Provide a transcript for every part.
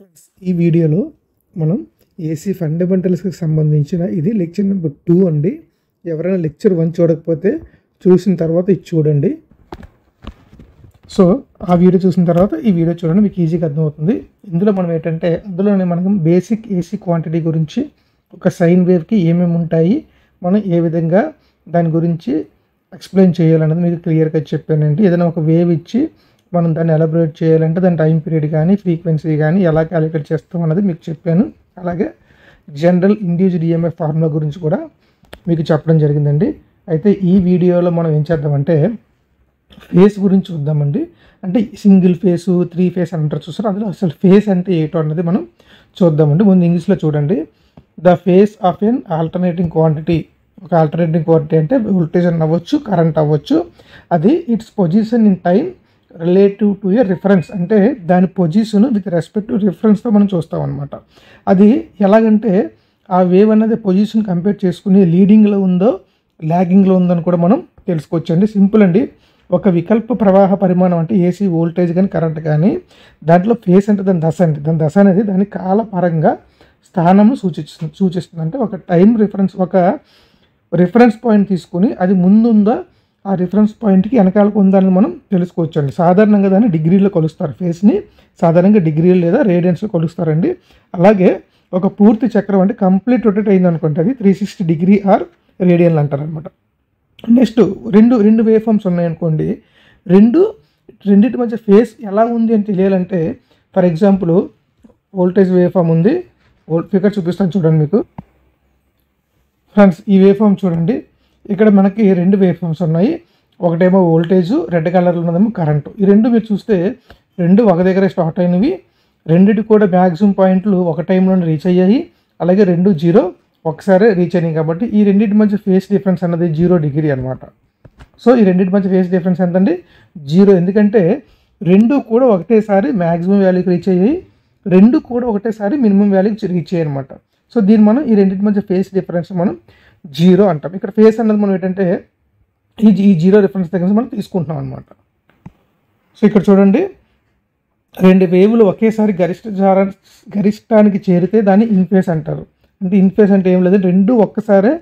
Friends, ఈ వీడియోలో మనం ఏసీ ఫండమెంటల్స్కి సంబంధించిన ఇది లెక్చర్ నెంబర్ 2 అండి. ఎవరైనా లెక్చర్ 1 చూడకపోతే చూసిన తర్వాత ఇది చూడండి. సో ఆ వీడియో చూసిన తర్వాత ఈ వీడియో చూడండి, మీకు ఈజీగా అర్థమవుతుంది. ఇందులో మనం ఏంటంటే అందులోనే మనం బేసిక్ ఏసీ క్వాంటిటీ గురించి, ఒక సైన్ వేవ్కి ఏమేమి ఉంటాయి, మనం ఏ విధంగా దాని గురించి ఎక్స్ప్లెయిన్ చేయాలన్నది మీకు క్లియర్గా చెప్పానండి. ఏదైనా ఒక వేవ్ ఇచ్చి మనం దాన్ని ఎలాబరేట్ చేయాలంటే దాని టైం పీరియడ్ కానీ ఫ్రీక్వెన్సీ కానీ ఎలా క్యాలిక్యులేట్ చేస్తాం అన్నది మీకు చెప్పాను. అలాగే జనరల్ ఇండ్యూస్డ్ ఈఎంఎఫ్ ఫార్ములా గురించి కూడా మీకు చెప్పడం జరిగిందండి. అయితే ఈ వీడియోలో మనం ఏం చేద్దామంటే ఫేస్ గురించి చూద్దామండి. అంటే సింగిల్ ఫేసు 3 ఫేస్ అంటారు చూసారు, అందులో అసలు ఫేస్ అంటే ఏంటో అన్నది మనం చూద్దామండి. ముందు ఇంగ్లీష్లో చూడండి. The phase of an alternating quantity. ఒక ఆల్టర్నేటింగ్ క్వాంటిటీ అంటే వోల్టేజ్ అవ్వచ్చు, కరెంట్ అవ్వచ్చు. అది its position in time relative to a reference. అంటే దాని పొజిషన్ విత్ రెస్పెక్ట్ టు రిఫరెన్స్తో మనం చూస్తాం అనమాట. అది ఎలాగంటే ఆ వేవ్ అనేది పొజిషన్ కంపేర్ చేసుకుని లీడింగ్లో ఉందో ల్యాగింగ్లో ఉందని కూడా మనం తెలుసుకోవచ్చండి. సింపుల్ అండి. ఒక వికల్ప ప్రవాహ పరిమాణం అంటే ఏసీ వోల్టేజ్ కానీ కరెంట్ కానీ దాంట్లో ఫేస్ అంటే దాని దశ అండి. దాని దశ అనేది దాని కాలపరంగా స్థానం సూచిస్తుంది. అంటే ఒక టైం రిఫరెన్స్, ఒక రిఫరెన్స్ పాయింట్ తీసుకుని అది ముందుందా ఆ రిఫరెన్స్ పాయింట్కి వెనకాలకు ఉందని మనం తెలుసుకోవచ్చు అండి. సాధారణంగా దాన్ని డిగ్రీలో కొలుస్తారు. ఫేస్ని సాధారణంగా డిగ్రీలు లేదా రేడియన్స్లో కొలుస్తారండి. అలాగే ఒక పూర్తి చక్రం అంటే కంప్లీట్ రొటేట్ అయింది అనుకుంటే అది 360 డిగ్రీ ఆర్ రేడియన్లు అంటారు అనమాట. నెక్స్ట్ రెండు వేవ్ ఫామ్స్ ఉన్నాయనుకోండి. రెండింటి మధ్య ఫేస్ ఎలా ఉంది అని తెలియాలంటే for example voltage wave form ఉంది. ఫిగర్ చూపిస్తాను చూడండి మీకు. ఫ్రెండ్స్, ఈ వేవ్ ఫామ్ చూడండి. ఇక్కడ మనకి 2 వేవ్ ఫామ్స్ ఉన్నాయి. ఒకటేమో వోల్టేజ్, రెడ్ కలర్లో ఉన్నదేమో కరెంటు. ఈ రెండు మీరు చూస్తే రెండు ఒక దగ్గరే స్టార్ట్ అయినవి. రెండింటి కూడా మ్యాక్సిమం పాయింట్లు ఒక టైంలోనే రీచ్ అయ్యాయి. అలాగే 2 0 ఒకసారి రీచ్ అయినాయి. కాబట్టి ఈ రెండింటి మధ్య ఫేస్ డిఫరెన్స్ అన్నది 0 డిగ్రీ అనమాట. సో ఈ రెండింటి మధ్య ఫేస్ డిఫరెన్స్ ఎంతండి? 0. ఎందుకంటే రెండు కూడా ఒకటేసారి మ్యాక్సిమం వాల్యూకి రీచ్ అయ్యాయి, రెండు కూడా ఒకటేసారి మినిమం వాల్యూకి రీచ్ అయ్యాయి అనమాట. సో దీన్ని మనం ఈ రెండింటి మధ్య ఫేస్ డిఫరెన్స్ మనం 0 అంటాం. ఇక్కడ ఫేస్ అన్నది మనం ఏంటంటే ఈ 0 రిఫరెన్స్ దగ్గర మనం తీసుకుంటున్నాం అనమాట. సో ఇక్కడ చూడండి, 2 వేవులు ఒకేసారి గరిష్టానికి చేరితే దాన్ని ఇన్ఫేస్ అంటారు. అంటే ఇన్ఫేస్ అంటే ఏం లేదు, రెండు ఒక్కసారే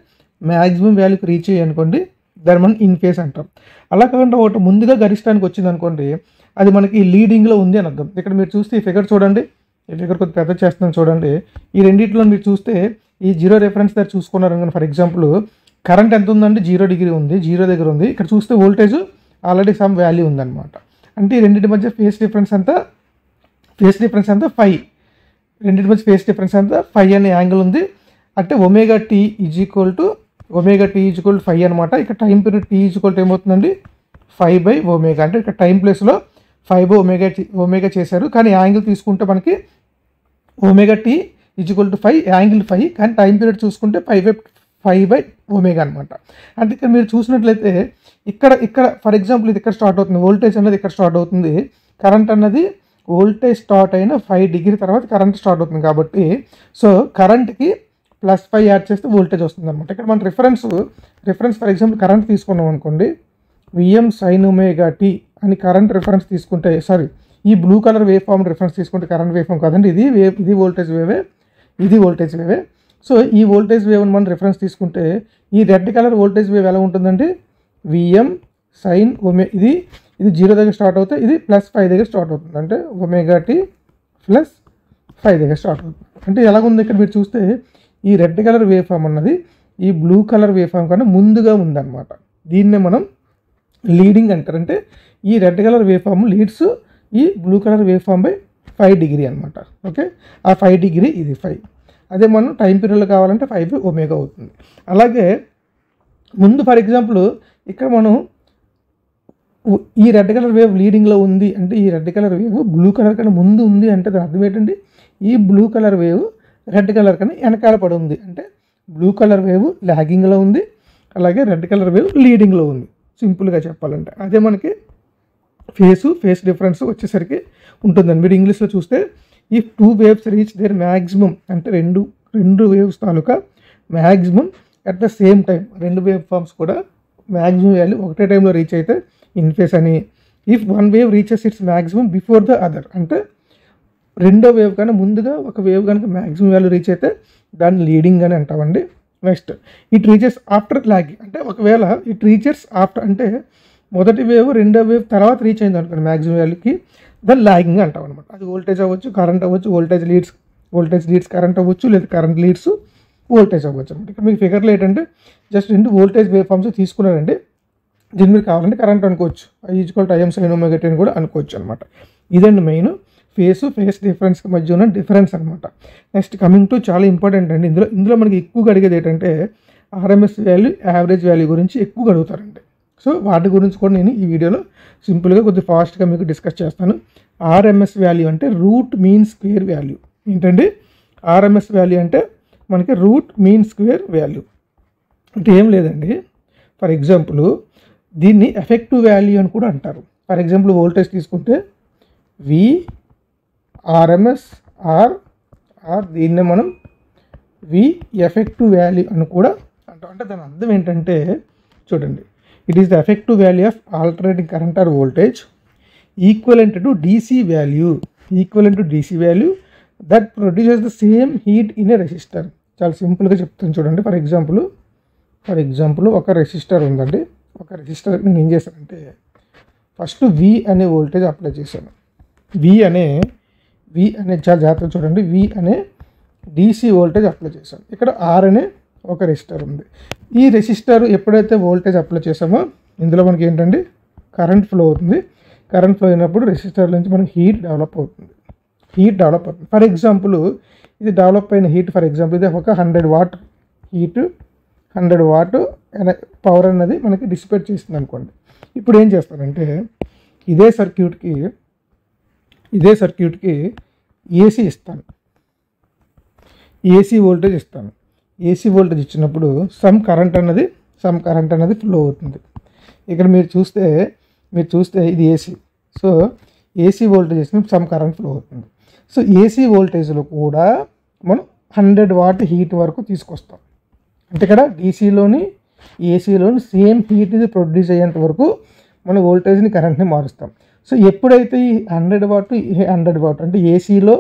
మ్యాక్సిమం వాల్యూకి రీచ్ అయ్యి అనుకోండి, దాన్ని మనం ఇన్ఫేస్ అంటాం. అలా కాకుండా ఒకటి ముందుగా గరిష్టానికి వచ్చింది అనుకోండి, అది మనకి లీడింగ్లో ఉంది అని అర్థం. ఇక్కడ మీరు చూస్తే ఈ ఫిగర్ చూడండి, ఈ ఫిగర్ కొద్దిగా పెద్ద చేస్తున్నాను చూడండి. ఈ రెండింటిలో మీరు చూస్తే ఈ 0 రెఫరెన్స్ దగ్గర చూసుకున్నారు అనుకోండి. ఫర్ ఎగ్జాంపుల్ కరెంట్ ఎంత ఉందండి? 0 డిగ్రీ ఉంది, 0 దగ్గర ఉంది. ఇక్కడ చూస్తే వోల్టేజ్ ఆల్రెడీ సమ్ వాల్యూ ఉందన్నమాట. అంటే ఈ రెండింటి మధ్య ఫేస్ డిఫరెన్స్ అంతా 5. రెండింటి మధ్య ఫేస్ డిఫరెన్స్ అంతా 5 అనే యాంగిల్ ఉంది. అంటే omega tea is equal to 5 అనమాట. ఇక్కడ time period T is equal to ఏమవుతుందండి? 5/ఒమేగా. అంటే ఇక్కడ టైం ప్లేస్లో 5/ఒమేగా చేశారు. కానీ యాంగిల్ తీసుకుంటే మనకి omega tea is equal to 5, angle 5. కానీ టైం పీరియడ్ చూసుకుంటే 5/ఒమేగా అనమాట. అంటే ఇక్కడ మీరు చూసినట్లయితే ఇక్కడ ఫర్ ఎగ్జాంపుల్ ఇది ఇక్కడ స్టార్ట్ అవుతుంది, వోల్టేజ్ అనేది ఇక్కడ స్టార్ట్ అవుతుంది, కరెంట్ అన్నది వోల్టేజ్ స్టార్ట్ అయిన 5 డిగ్రీ తర్వాత కరెంట్ స్టార్ట్ అవుతుంది. కాబట్టి సో కరెంట్కి +5 యాడ్ చేస్తే వోల్టేజ్ వస్తుంది అనమాట. ఇక్కడ మన రిఫరెన్స్ ఫర్ ఎగ్జాంపుల్ కరెంట్ తీసుకున్నాం అనుకోండి, Vm sin ωt అని కరెంట్ రిఫరెన్స్ తీసుకుంటే, ఈ blue colour wave form reference తీసుకుంటే కరెంట్ వేవ్ ఫామ్ కాదండి, ఇది వోల్టేజ్ వేవే. సో ఈ వోల్టేజ్ వేవ్ని మనం రిఫరెన్స్ తీసుకుంటే ఈ రెడ్ కలర్ వోల్టేజ్ వేవ్ ఎలా ఉంటుందండి? Vm sin ఇది 0 దగ్గర స్టార్ట్ అవుతే ఇది +5 దగ్గర స్టార్ట్ అవుతుంది. అంటే ωt +5 దగ్గర స్టార్ట్ అవుతుంది. అంటే ఎలాగుంది ఇక్కడ మీరు చూస్తే ఈ రెడ్ కలర్ వేవ్ ఫామ్ అన్నది ఈ బ్లూ కలర్ వేవ్ ఫామ్ కన్నా ముందుగా ఉందన్నమాట. దీన్నే మనం లీడింగ్ అంటారు. అంటే ఈ red colour wave form leads ఈ blue colour wave form by 5 degree అనమాట. ఓకే, ఆ 5 డిగ్రీ ఇది 5. అదే మనం టైం పీరియడ్లో కావాలంటే 5/ఒమేగా అవుతుంది. అలాగే ముందు ఫర్ ఎగ్జాంపుల్ ఇక్కడ మనం ఈ రెడ్ కలర్ వేవ్ లీడింగ్లో ఉంది అంటే ఈ red colour wave blue colour కన్నా ముందు ఉంది అంటే దాని అర్థం ఏంటండి? ఈ blue colour wave red colour కన్నా వెనకాల పడి ఉంది. అంటే బ్లూ కలర్ వేవ్ ల్యాగింగ్లో ఉంది, అలాగే రెడ్ కలర్ వేవ్ లీడింగ్లో ఉంది. సింపుల్గా చెప్పాలంటే అదే మనకి ఫేస్ డిఫరెన్స్ వచ్చేసరికి ఉంటుందండి. మీరు ఇంగ్లీష్లో చూస్తే ఈ 2 వేవ్స్ రీచ్ దేర్ మ్యాక్సిమం అంటే రెండు waves taluka maximum at the same time. 2 wave forms కూడా మ్యాక్సిమం వాల్యూ ఒకటే టైంలో రీచ్ అయితే ఇన్ఫేస్ అని. If one wave reaches it's maximum before the other అంటే రెండో వేవ్ కన్నా ముందుగా ఒక వేవ్ కనుక మ్యాక్సిమం వాల్యూ రీచ్ అయితే దాన్ని లీడింగ్ అని అంటామండి. Next it reaches after lagging, అంటే ఒకవేళ ఇట్ రీచెస్ ఆఫ్టర్ అంటే మొదటి వేవ్ రెండో వేవ్ తర్వాత రీచ్ అయింది అనుకోండి మ్యాక్సిమం వాల్యూకి, దాన్ని లాగింగ్ అంటాం అనమాట. అది వోల్టేజ్ అవ్వచ్చు, కరెంట్ అవ్వచ్చు, వోల్టేజ్ లీడ్స్ కరెంట్ అవ్వచ్చు, లేదా కరెంట్ లీడ్స్ వోల్టేజ్ అవ్వచ్చు అనమాట. ఇక్కడ మీకు ఫిగర్లో ఏంటంటే జస్ట్ 2 వోల్టేజ్ వేవ్ ఫామ్స్ తీసుకున్నారండి. దీన్ని మీరు కావాలంటే కరెంట్ అనుకోవచ్చు, I=Im sin ωt అని కూడా అనుకోవచ్చు అనమాట. ఇదండి మెయిన్ ఫేస్ డిఫరెన్స్ మధ్య ఉన్న డిఫరెన్స్ అనమాట. నెక్స్ట్ కమింగ్ టు చాలా ఇంపార్టెంట్ అండి. ఇందులో మనకి ఎక్కువగా అడిగేది ఏంటంటే RMS వాల్యూ, యావరేజ్ వాల్యూ గురించి ఎక్కువగా అడుగుతారండి. సో వాటి గురించి కూడా నేను ఈ వీడియోలో సింపుల్గా కొద్దిగా ఫాస్ట్గా మీకు డిస్కస్ చేస్తాను. RMS వాల్యూ అంటే రూట్ మీన్ స్క్వేర్ వాల్యూ. ఏంటండి RMS వాల్యూ అంటే మనకి రూట్ మీన్ స్క్వేర్ వాల్యూ అంటే ఏం లేదండి. ఫర్ ఎగ్జాంపుల్ దీన్ని ఎఫెక్టివ్ వాల్యూ అని కూడా అంటారు. ఫర్ ఎగ్జాంపుల్ వోల్టేజ్ తీసుకుంటే VRMS ఆర్ దీన్నే మనం V ఎఫెక్టివ్ వాల్యూ అని కూడా అంటాం. అంటే దాని అర్థం ఏంటంటే చూడండి, it is the effective value of alternating current or voltage equivalent to DC value that produces the same heat in a resistor. చాలా సింపుల్గా చెప్తాను చూడండి. ఫర్ ఎగ్జాంపుల్ ఒక రెసిస్టర్ ఉందండి. ఒక రెసిస్టర్ నేను ఏం చేశానంటే ఫస్ట్ V అనే వోల్టేజ్ అప్లై చేశాను. V అనే చాలా జాగ్రత్తగా చూడండి, V అనే DC వోల్టేజ్ అప్లై చేశాను. ఇక్కడ R అనే ఒక రెసిస్టర్ ఉంది. ఈ రెసిస్టర్ ఎప్పుడైతే వోల్టేజ్ అప్లై చేసామో ఇందులో మనకి ఏంటంటే కరెంట్ ఫ్లో అవుతుంది. కరెంట్ ఫ్లో అయినప్పుడు రెసిస్టర్ నుంచి మనకి హీట్ డెవలప్ అవుతుంది. ఫర్ ఎగ్జాంపుల్ ఇది డెవలప్ అయిన హీట్, ఫర్ ఎగ్జాంపుల్ ఇది ఒక 100 వాట్ హీట్, 100 వాట్ పవర్ అన్నది మనకి డిసిపేట్ చేస్తుంది అనుకోండి. ఇప్పుడు ఏం చేస్తానంటే ఇదే సర్క్యూట్కి AC ఇస్తాను, AC వోల్టేజ్ ఇస్తాను. AC వోల్టేజ్ ఇచ్చినప్పుడు సమ్ కరెంట్ అన్నది ఫ్లో అవుతుంది. ఇక్కడ మీరు చూస్తే ఇది AC. సో AC వోల్టేజ్ ఇచ్చినప్పుడు సమ్ కరెంట్ ఫ్లో అవుతుంది. సో AC వోల్టేజ్లో కూడా మనం 100 వాట్ హీట్ వరకు తీసుకొస్తాం. అంటే ఇక్కడ DCలోని ACలోని సేమ్ హీట్ ఇది ప్రొడ్యూస్ అయ్యేంత వరకు మన వోల్టేజ్ని కరెంట్ని మారుస్తాం. సో ఎప్పుడైతే ఈ 100 వాట్ అంటే ఏసీలో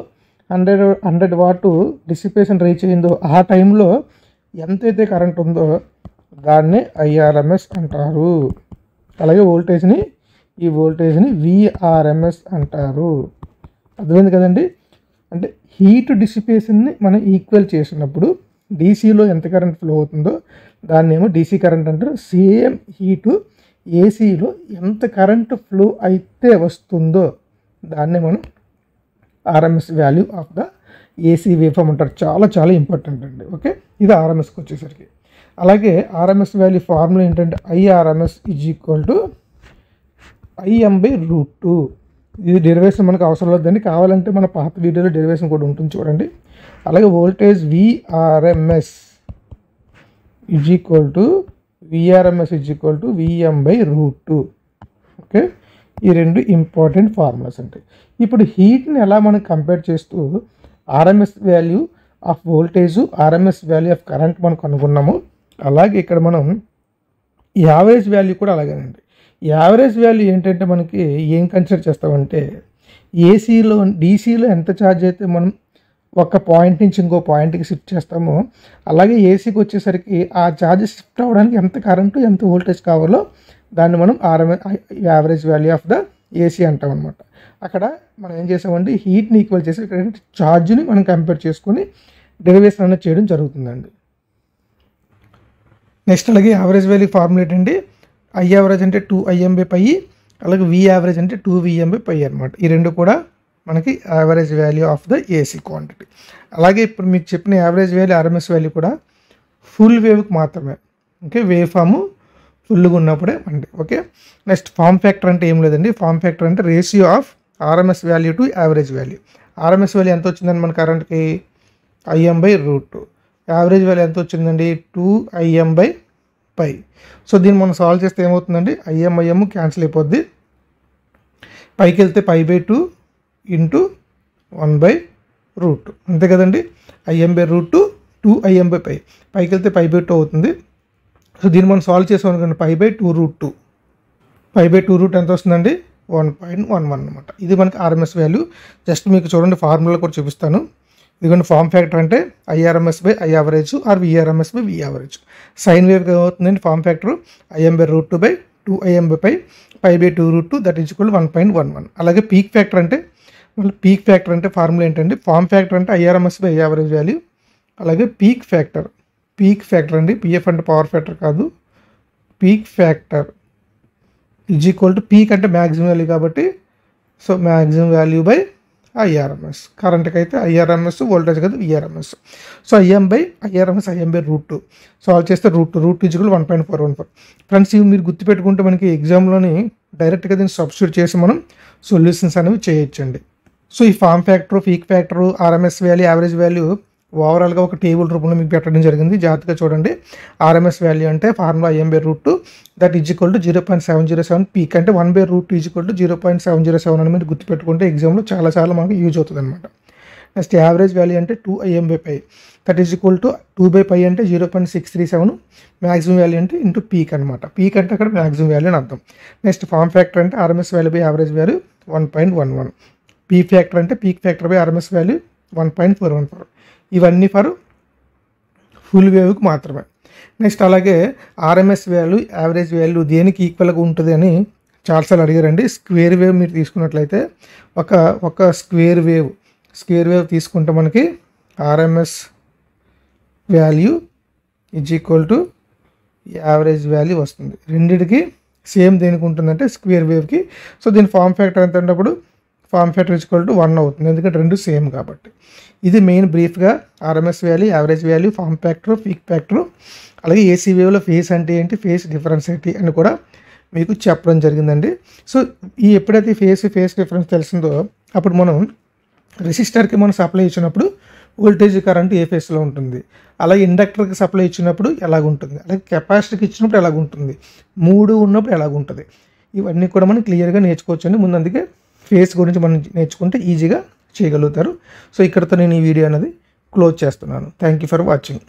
100 వాట్ డిసిపేషన్ రీచ్ అయిందో ఆ టైంలో ఎంతైతే కరెంట్ ఉందో దాన్నే IRMS అంటారు. అలాగే ఈ వోల్టేజ్ని VRMS అంటారు. అర్థమైంది కదండి. అంటే హీట్ డిసిపేషన్ని మనం ఈక్వల్ చేసినప్పుడు డీసీలో ఎంత కరెంట్ ఫ్లో అవుతుందో దాన్ని ఏమో DC కరెంట్ అంటారు. సేమ్ హీటు ఏసీలో ఎంత కరెంట్ ఫ్లో అయితే వస్తుందో దాన్నే మనం RMS value of the AC wave form అంటారు. చాలా ఇంపార్టెంట్ అండి. ఓకే, ఇది RMSకి వచ్చేసరికి. అలాగే RMS వాల్యూ ఫార్ములా ఏంటంటే IRMS =Im/√2. ఇది డెరివేషన్ మనకు అవసరం లేదండి, కావాలంటే మన పాత వీడియోలో డెరివేషన్ కూడా ఉంటుంది చూడండి. అలాగే వోల్టేజ్ VRMS Vm/√2. ఓకే, ఈ రెండు ఇంపార్టెంట్ ఫార్ములాస్ ఉంటాయి. ఇప్పుడు హీట్ని ఎలా మనం కంపేర్ చేస్తూ RMS value of voltage, RMS value of current మనం కనుగొన్నాము. అలాగే ఇక్కడ మనం యావరేజ్ వాల్యూ కూడా అలాగేనండి. యావరేజ్ వాల్యూ ఏంటంటే మనకి ఏం కన్సిడర్ చేస్తామంటే DCలో ఎంత ఛార్జ్ అయితే మనం ఒక పాయింట్ నుంచి ఇంకో పాయింట్కి షిఫ్ట్ చేస్తామో అలాగే ఏసీకి వచ్చేసరికి ఆ ఛార్జ్ షిఫ్ట్ అవ్వడానికి ఎంత కరెంటు ఎంత వోల్టేజ్ కావాలో దాన్ని మనం average value of the AC అంటాం అనమాట. అక్కడ మనం ఏం చేసామంటే హీట్ని ఈక్వల్ చేసి ఇక్కడ ఛార్జ్ని మనం కంపేర్ చేసుకొని డెరివేషన్ అనేది చేయడం జరుగుతుందండి. నెక్స్ట్ అలాగే యావరేజ్ వాల్యూ ఫార్ములా ఏంటంటే I యావరేజ్ అంటే 2Im/π, అలాగే V యావరేజ్ అంటే 2Vm/π అనమాట. ఈ రెండు కూడా మనకి average value of the AC quantity. అలాగే ఇప్పుడు మీకు చెప్పిన యావరేజ్ వాల్యూ RMS వాల్యూ కూడా ఫుల్ వేవ్కి మాత్రమే. ఓకే, వేవ్ ఫామ్ ఫుల్గా ఉన్నప్పుడే అండి. ఓకే, నెక్స్ట్ ఫామ్ ఫ్యాక్టర్ అంటే ఏం లేదండి. ఫామ్ ఫ్యాక్టర్ అంటే ratio of RMS value to average value. RMS value ఎంత వచ్చిందండి మన కరెంట్కి Im/√2. యావరేజ్ వాల్యూ ఎంత వచ్చిందండి 2Im/π. సో దీన్ని మనం సాల్వ్ చేస్తే ఏమవుతుందండి Im క్యాన్సిల్ అయిపోద్ది. పైకి వెళ్తే π/2 × 1/√2 అంతే కదండి. Im/√2 2Im/π. పైకి వెళ్తే π/2 అవుతుంది. సో దీన్ని మనం సాల్వ్ చేసాం అనుకోండి π/2√2 ఎంత వస్తుందండి 1.11 అనమాట. ఇది మనకి ఆర్ఎంఎస్ వాల్యూ. జస్ట్ మీకు చూడండి ఫార్ములా కూడా చూపిస్తాను. ఇదిగోండి ఫామ్ ఫ్యాక్టర్ అంటే IRMS by I average or VRMS by V average. Sine వేవ్కి ఏమవుతుందండి form factor IM/√2/2IM/π π/2√2 that is equal 1.11. అలాగే పీక్ ఫ్యాక్టర్ అంటే ఫార్ములా ఏంటంటే ఫామ్ ఫ్యాక్టర్ అంటే IRMS by I average value. అలాగే పీక్ ఫ్యాక్టర్ అండి, పిఎఫ్ అంటే పవర్ ఫ్యాక్టర్ కాదు, peak factor is equal to peak అంటే మ్యాక్సిమం వాల్యూ కాబట్టి so maximum value by IRMS. కరెంట్కి అయితే ఐఆర్ఎంఎస్, వోల్టేజ్ కదా విఆర్ఎంఎస్. సో IM/IRMS సాల్వ్ చేస్తే రూట్ ఈజ్ ఈక్వల్ 1.414. ఫ్రెండ్స్ ఇవి మీరు గుర్తుపెట్టుకుంటే మనకి ఎగ్జామ్లోని డైరెక్ట్గా దీన్ని సబ్స్టిట్యూట్ చేసి మనం సొల్యూషన్స్ అనేవి చేయొచ్చండి. సో ఈ form factor, peak factor, RMS value, average value ఓవరాల్గా ఒక టేబుల్ రూపంలో మీకు పెట్టడం జరిగింది. జాగ్రత్తగా చూడండి. ఆర్ఎంఎస్ వాల్యూ అంటే formula IM/√2 that is equal to 0.707. Peak అంటే 1/√2 ఈజ్ ఈక్వల్ టు 0.707 అని మీరు గుర్తుపెట్టుకుంటే ఎగ్జామ్లో చాలా మనకు యూజ్ అవుతుంది అనమాట. నెక్స్ట్ యావరేజ్ వాల్యూ అంటే 2IM/π that is equal to 2/π అంటే 0.637. మ్యాక్సిమం వాల్యూ అంటే ఇంటూ పీక్ అనమాట. పీక్ అంటే అక్కడ మ్యాక్సిమం వాల్యూ అని అర్థం. నెక్స్ట్ ఫామ్ ఫ్యాక్టర్ అంటే RMS value by average value 1.11. Peak factor అంటే peak factor by RMS value 1.414. ఇవన్నీ ఫర్ ఫుల్ వేవ్కి మాత్రమే. నెక్స్ట్ అలాగే ఆర్ఎంఎస్ వాల్యూ, యావరేజ్ వాల్యూ దేనికి ఈక్వల్గా ఉంటుంది అని చాలాసార్లు అడిగారండి. స్క్వేర్ వేవ్ మీరు తీసుకున్నట్లయితే ఒక స్క్వేర్ వేవ్ తీసుకుంటే మనకి RMS value is equal to average value వస్తుంది. రెండింటికి సేమ్ దేనికి ఉంటుందంటే స్క్వేర్ వేవ్కి. సో దీని ఫామ్ ఫ్యాక్టర్ ఎంత ఉన్నప్పుడు form factor is equal to 1 అవుతుంది, ఎందుకంటే రెండు సేమ్ కాబట్టి. ఇది మెయిన్ బ్రీఫ్గా RMS value, average value, form factor, peak factor, అలాగే ఏసీ వేవ్లో ఫేస్ అంటే ఏంటి, ఫేస్ డిఫరెన్స్ ఏంటి అని కూడా మీకు చెప్పడం జరిగిందండి. సో ఎప్పుడైతే ఫేస్ డిఫరెన్స్ తెలిసిందో అప్పుడు మనం రెసిస్టర్కి మనం సప్లై ఇచ్చినప్పుడు వోల్టేజ్ కరెంట్ ఏ ఫేస్లో ఉంటుంది, అలాగే ఇండక్టర్కి సప్లై ఇచ్చినప్పుడు ఎలాగుంటుంది, అలాగే కెపాసిటర్కి ఇచ్చినప్పుడు ఎలాగుంటుంది, మూడు ఉన్నప్పుడు ఎలాగుంటుంది, ఇవన్నీ కూడా మనం క్లియర్గా నేర్చుకోవచ్చండి. ముందు అందుకే ఫేస్ గురించి మనం నేర్చుకుంటే ఈజీగా చేయగలుగుతారు. సో ఇక్కడితో నేను ఈ వీడియో అనేది క్లోజ్ చేస్తున్నాను. Thank you for watching.